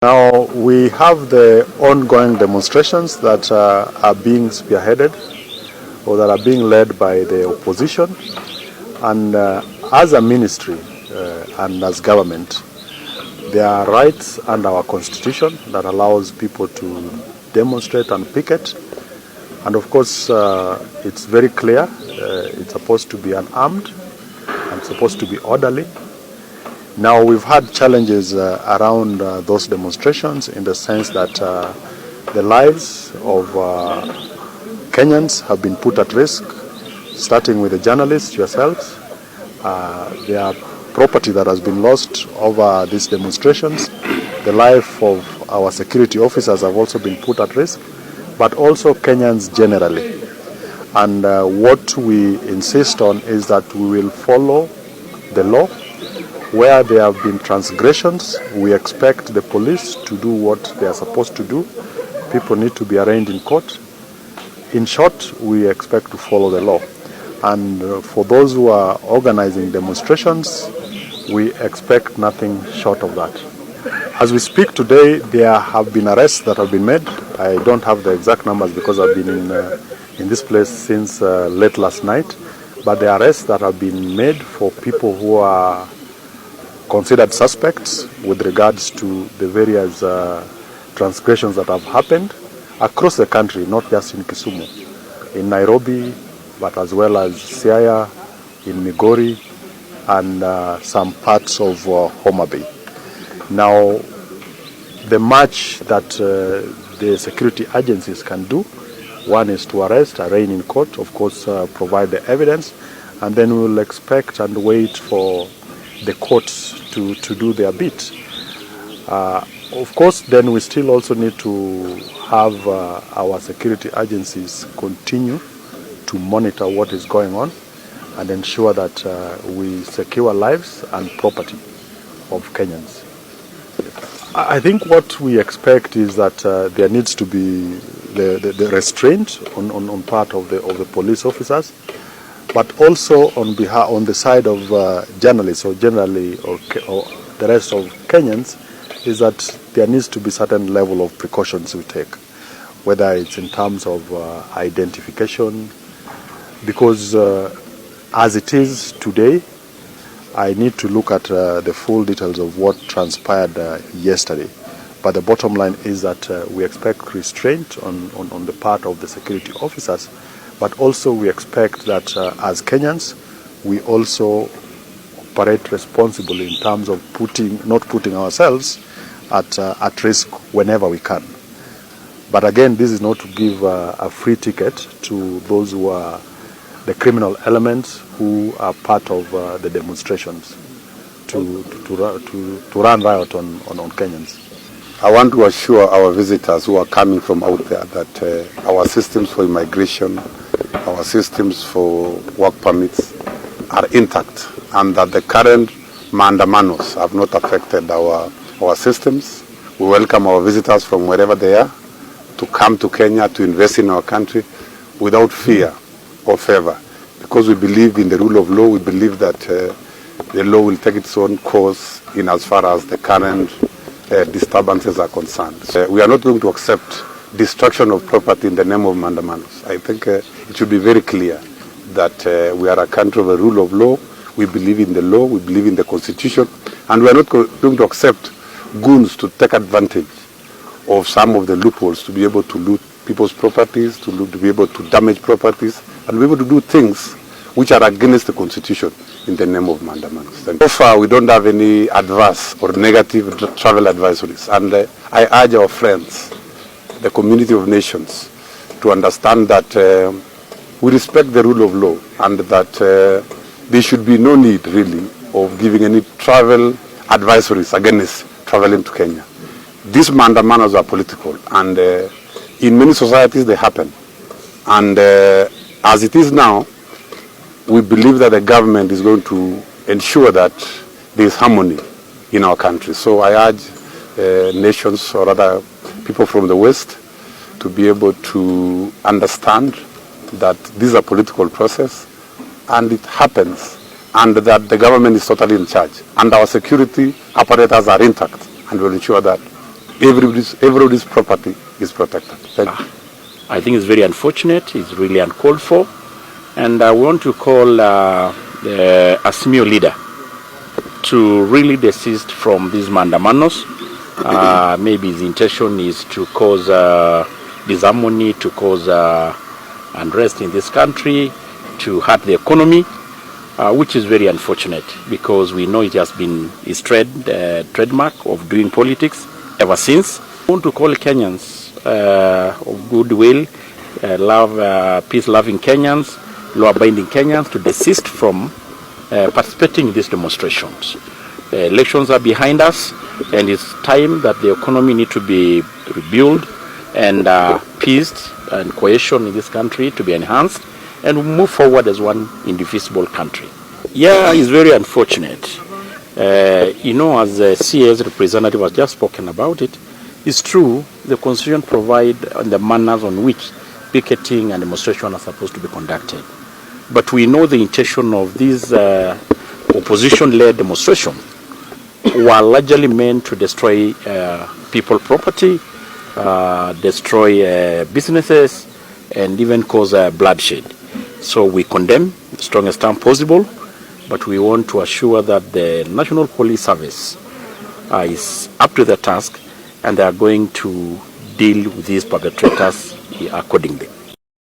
Now we have the ongoing demonstrations that are being spearheaded or that are being led by the opposition, and as a ministry and as government, there are rights under our constitution that allows people to demonstrate and picket, and of course it's very clear it's supposed to be unarmed and supposed to be orderly. Now we've had challenges around those demonstrations in the sense that the lives of Kenyans have been put at risk, starting with the journalists yourselves. There are property that has been lost over these demonstrations. The life of our security officers have also been put at risk, but also Kenyans generally. And what we insist on is that we will follow the law. Where there have been transgressions, we expect the police to do what they are supposed to do. People need to be arraigned in court. In short, we expect to follow the law. And for those who are organizing demonstrations, we expect nothing short of that. As we speak today, there have been arrests that have been made. I don't have the exact numbers because I've been in this place since late last night. But the arrests that have been made for people who are considered suspects with regards to the various transgressions that have happened across the country, not just in Kisumu, in Nairobi, but as well as Siaya, in Migori, and some parts of Homa Bay. Now, the much that the security agencies can do, one is to arrest, arraign in court, of course, provide the evidence, and then we will expect and wait for the courts to do their bit. Of course, then we still also need to have our security agencies continue to monitor what is going on and ensure that we secure lives and property of Kenyans. I think what we expect is that there needs to be the restraint on part of the police officers, but also on the side of journalists or generally or the rest of Kenyans, is that there needs to be certain level of precautions we take, whether it's in terms of identification, because as it is today, I need to look at the full details of what transpired yesterday. But the bottom line is that we expect restraint on the part of the security officers, but also we expect that as Kenyans, we also operate responsibly in terms of not putting ourselves at risk whenever we can. But again, this is not to give a free ticket to those who are the criminal elements who are part of the demonstrations to run riot on Kenyans. I want to assure our visitors who are coming from out there that our systems for immigration, our systems for work permits are intact, and that the current maadamanos have not affected our systems. We welcome our visitors from wherever they are to come to Kenya to invest in our country without fear or favor, because we believe in the rule of law. We believe that the law will take its own course in as far as the current disturbances are concerned. We are not going to accept destruction of property in the name of maadamanos. I think it should be very clear that we are a country of a rule of law. We believe in the law, we believe in the constitution, and we are not going to accept goons to take advantage of some of the loopholes to be able to loot people's properties, to be able to damage properties, and be able to do things which are against the constitution in the name of maadamanos. So far, we don't have any adverse or negative travel advisories, and I urge our friends, the community of nations, to understand that we respect the rule of law, and that there should be no need really of giving any travel advisories against traveling to Kenya. These maadamanos are political, and in many societies they happen. And as it is now, we believe that the government is going to ensure that there is harmony in our country. So I urge nations, or other people from the West, to be able to understand that this is a political process and it happens, and that the government is totally in charge, and our security apparatus are intact, and will ensure that everybody's property is protected. Thank you. I think it's very unfortunate. It's really uncalled for. And I want to call the Azimio leader to really desist from these maadamanos. Maybe his intention is to cause disharmony, to cause unrest in this country, to hurt the economy, which is very unfortunate because we know it has been his trademark of doing politics ever since. I want to call Kenyans of goodwill, peace-loving Kenyans, law-abiding Kenyans to desist from participating in these demonstrations. The elections are behind us, and it's time that the economy needs to be rebuilt and peace and cohesion in this country to be enhanced and move forward as one indivisible country. Yeah, it's very unfortunate. As the CA's representative has just spoken about it, it's true, the Constitution provides the manners on which picketing and demonstration are supposed to be conducted. But we know the intention of these opposition-led demonstrations were largely meant to destroy people property, destroy businesses, and even cause bloodshed. So we condemn the strongest term possible, but we want to assure that the National Police Service is up to the task and they are going to deal with these perpetrators accordingly.